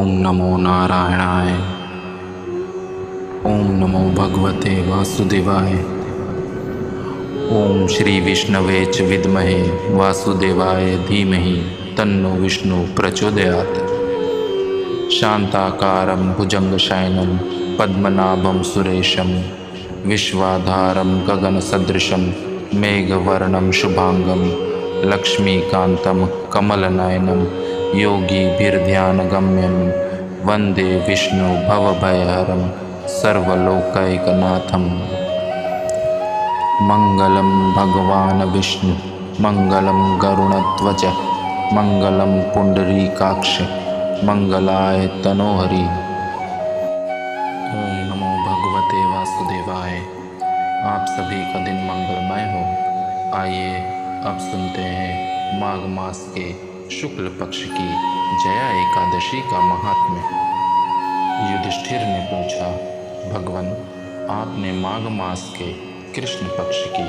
ओम नमो नारायणाय। ओम नमो भगवते वासुदेवाय। ओम श्री विष्णवे च विद्महे वासुदेवाय धीमहि तन्नो विष्णु प्रचोदयात्। शांताकारं भुजंगशयनं पद्मनाभं सुरेशं विश्वाधारं गगनसदृशं मेघवर्णं शुभांगं लक्ष्मीकान्तं कमलनयनं योगिभिर्ध्यानगम्यं वन्दे विष्णु भवभयहरं सर्वलोकैकनाथं। मंगलं भगवान् विष्णु मंगलं गरुड़ध्वज मंगलं पुंडरीकाक्ष मंगलाय तनोहरि। ओम नमो भगवते वासुदेवाय। आप सभी का दिन मंगलमय हो। आइए अब सुनते हैं माघ मास के शुक्ल पक्ष की जया एकादशी का महात्म्य। युधिष्ठिर ने पूछा, भगवन, आपने माघ मास के कृष्ण पक्ष की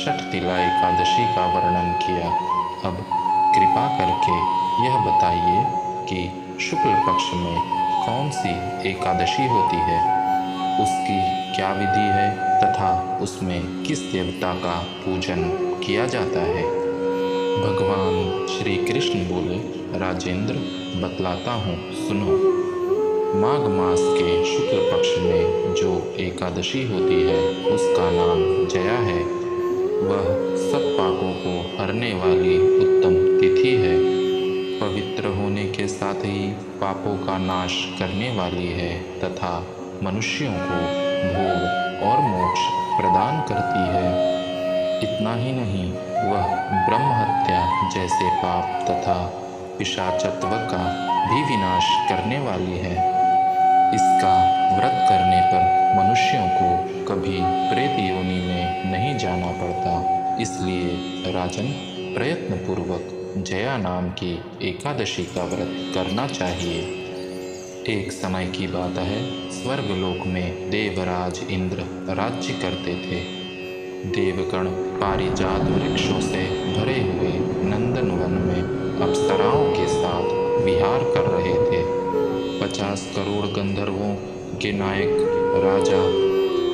षठतिला एकादशी का वर्णन किया। अब कृपा करके यह बताइए कि शुक्ल पक्ष में कौन सी एकादशी होती है, उसकी क्या विधि है तथा उसमें किस देवता का पूजन किया जाता है। भगवान श्री कृष्ण बोले, राजेंद्र, बतलाता हूँ, सुनो। माघ मास के शुक्ल पक्ष में जो एकादशी होती है उसका नाम जया है। वह सब पापों को हरने वाली उत्तम तिथि है। पवित्र होने के साथ ही पापों का नाश करने वाली है तथा मनुष्यों को भोग और मोक्ष प्रदान करती है। इतना ही नहीं, वह ब्रह्म हत्या जैसे पाप तथा पिशाचत्व का भी विनाश करने वाली है। इसका व्रत करने पर मनुष्यों को कभी प्रेत योनि में नहीं जाना पड़ता। इसलिए राजन, प्रयत्न पूर्वक जया नाम की एकादशी का व्रत करना चाहिए। एक समय की बात है, स्वर्गलोक में देवराज इंद्र राज्य करते थे। देवगण पारिजात वृक्षों से भरे हुए नंदनवन में अप्सराओं के साथ विहार कर रहे थे। 50 करोड़ गंधर्वों के नायक राजा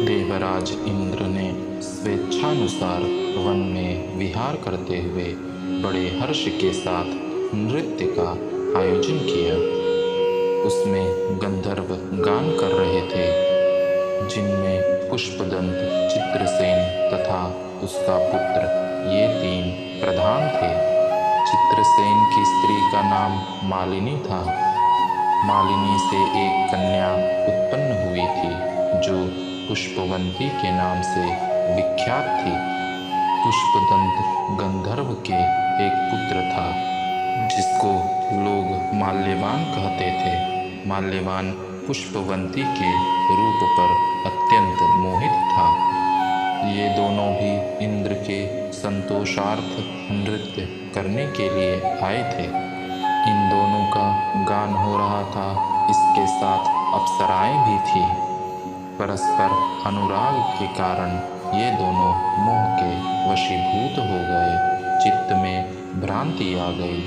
देवराज इंद्र ने स्वेच्छानुसार वन में विहार करते हुए बड़े हर्ष के साथ नृत्य का आयोजन किया। उसमें गंधर्व गान कर रहे थे, जिनमें पुष्पदंत, चित्रसेन तथा उसका पुत्र, ये 3 प्रधान थे। चित्रसेन की स्त्री का नाम मालिनी था। मालिनी से एक कन्या उत्पन्न हुई थी जो पुष्पवंती के नाम से विख्यात थी। पुष्पदंत गंधर्व के एक पुत्र था जिसको लोग माल्यवान कहते थे। माल्यवान पुष्पवंती के रूप पर अत्यंत मोहित था। ये दोनों भी इंद्र के संतोषार्थ नृत्य करने के लिए आए थे। इन दोनों का गान हो रहा था, इसके साथ अप्सराएं भी थी। परस्पर अनुराग के कारण ये दोनों मोह के वशीभूत हो गए। चित्त में भ्रांति आ गई,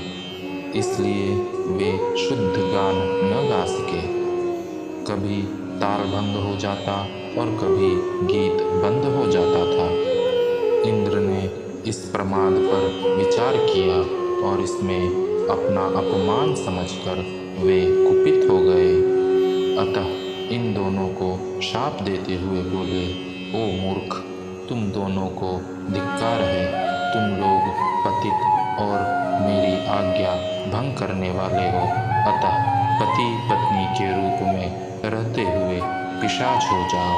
इसलिए वे शुद्ध गान न गा सके। कभी ताल भंग हो जाता और कभी गीत बंद हो जाता था। इंद्र ने इस प्रमाद पर विचार किया और इसमें अपना अपमान समझकर वे कुपित हो गए। अतः इन दोनों को शाप देते हुए बोले, ओ मूर्ख, तुम दोनों को धिक्कार है। तुम लोग पतित और मेरी आज्ञा भंग करने वाले हो। अतः पति पत्नी के रूप में रहते हुए पिशाच हो जाओ।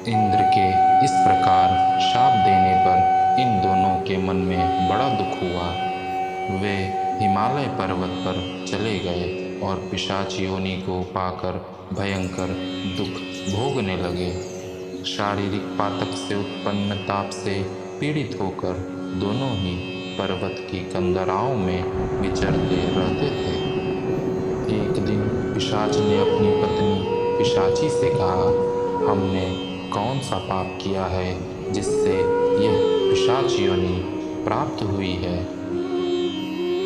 इंद्र के इस प्रकार शाप देने पर इन दोनों के मन में बड़ा दुख हुआ। वे हिमालय पर्वत पर चले गए और पिशाच योनि को पाकर भयंकर दुख भोगने लगे। शारीरिक पातक से उत्पन्न ताप से पीड़ित होकर दोनों ही पर्वत की कंदराओं में विचरते रहते थे। एक दिन पिशाच ने अपनी पत्नी पिशाची से कहा, हमने कौन सा पाप किया है जिससे यह पिशाच योनि प्राप्त हुई है।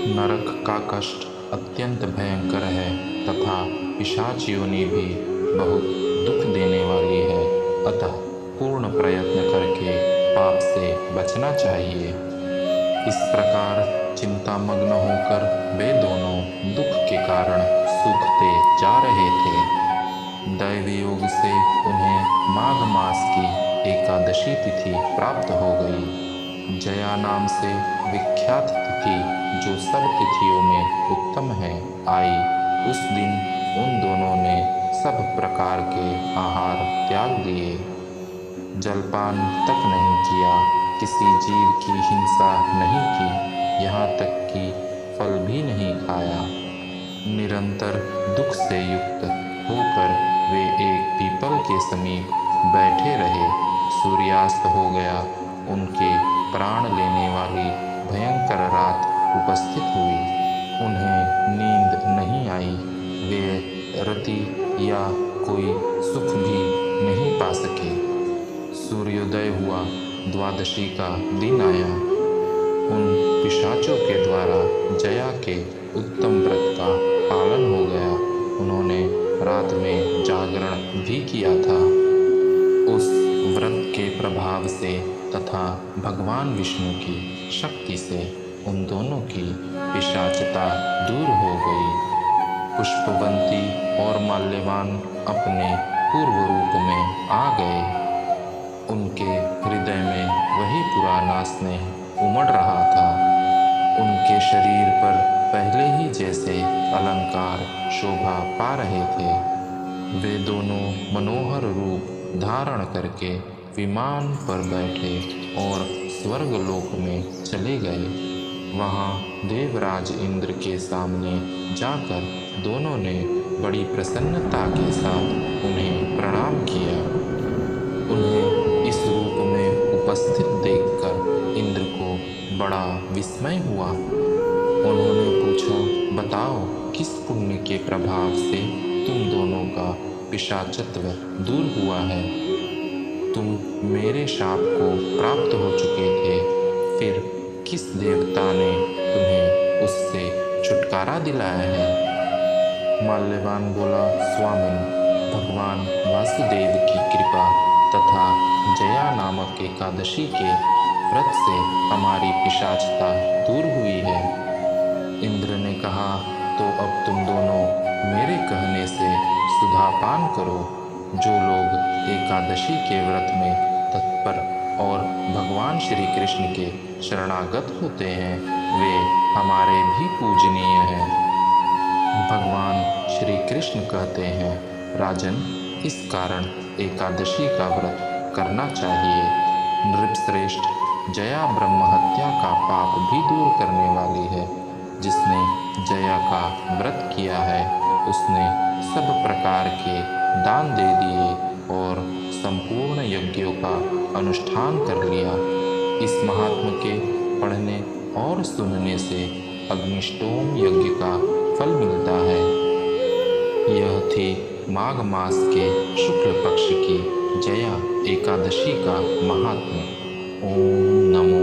नरक का कष्ट अत्यंत भयंकर है तथा पिशाच योनि भी बहुत दुख देने वाली है, अतः पूर्ण प्रयत्न करके पाप से बचना चाहिए। इस प्रकार चिंतामग्न होकर वे दोनों दुख के कारण सूखते जा रहे थे। दैवी योग से उन्हें माघ मास की एकादशी तिथि प्राप्त हो गई। जया नाम से विख्यात तिथि, जो सब तिथियों में उत्तम है, आई। उस दिन उन दोनों ने सब प्रकार के आहार त्याग दिए, जलपान तक नहीं किया, किसी जीव की हिंसा नहीं की, यहाँ तक कि फल भी नहीं खाया। निरंतर दुख से युक्त होकर वे एक पीपल के समीप बैठे रहे। सूर्यास्त हो गया, उनके प्राण लेने वाली भयंकर रात उपस्थित हुई। उन्हें नींद नहीं आई, वे रति या कोई सुख भी नहीं पा सके। सूर्योदय हुआ, द्वादशी का दिन आया। उन पिशाचों के द्वारा जया के उत्तम व्रत का पालन हो गया। उन्होंने रात में जागरण भी किया था। उस व्रत के प्रभाव से तथा भगवान विष्णु की शक्ति से उन दोनों की पिशाचता दूर हो गई। पुष्पवंती और माल्यवान अपने पूर्व रूप में आ गए। उनके हृदय में वही पुराना स्नेह उमड़ रहा था। उनके शरीर पर पहले ही जैसे अलंकार शोभा पा रहे थे। वे दोनों मनोहर रूप धारण करके विमान पर बैठे और स्वर्गलोक में चले गए। वहाँ देवराज इंद्र के सामने जाकर दोनों ने बड़ी प्रसन्नता के साथ उन्हें प्रणाम किया। उन्हें इस रूप में उपस्थित देखकर इंद्र को बड़ा विस्मय हुआ। उन्होंने पूछा, बताओ, किस पुण्य के प्रभाव से तुम दोनों का पिशाचत्व दूर हुआ है? तुम मेरे शाप को प्राप्त हो चुके थे, फिर किस देवता ने तुम्हें उससे छुटकारा दिलाया है? माल्यवान बोला, स्वामी, भगवान वासुदेव की कृपा तथा जया नामक एकादशी के व्रत से हमारी पिशाचता दूर हुई है। इंद्र ने कहा, तो अब तुम दोनों मेरे कहने से सुधापान करो। जो लोग एकादशी के व्रत में तत्पर और भगवान श्री कृष्ण के शरणागत होते हैं, वे हमारे भी पूजनीय हैं। भगवान श्री कृष्ण कहते हैं, राजन, इस कारण एकादशी का व्रत करना चाहिए। नृपश्रेष्ठ, जया ब्रह्म हत्या का पाप भी दूर करने वाली है। जिसने जया का व्रत किया है, उसने सब प्रकार के दान दे दिए और संपूर्ण यज्ञों का अनुष्ठान कर लिया। इस महात्म के पढ़ने और सुनने से अग्निष्टोम यज्ञ का फल मिलता है। यह थी माघ मास के शुक्ल पक्ष की जया एकादशी का महात्म्य। ओम नमो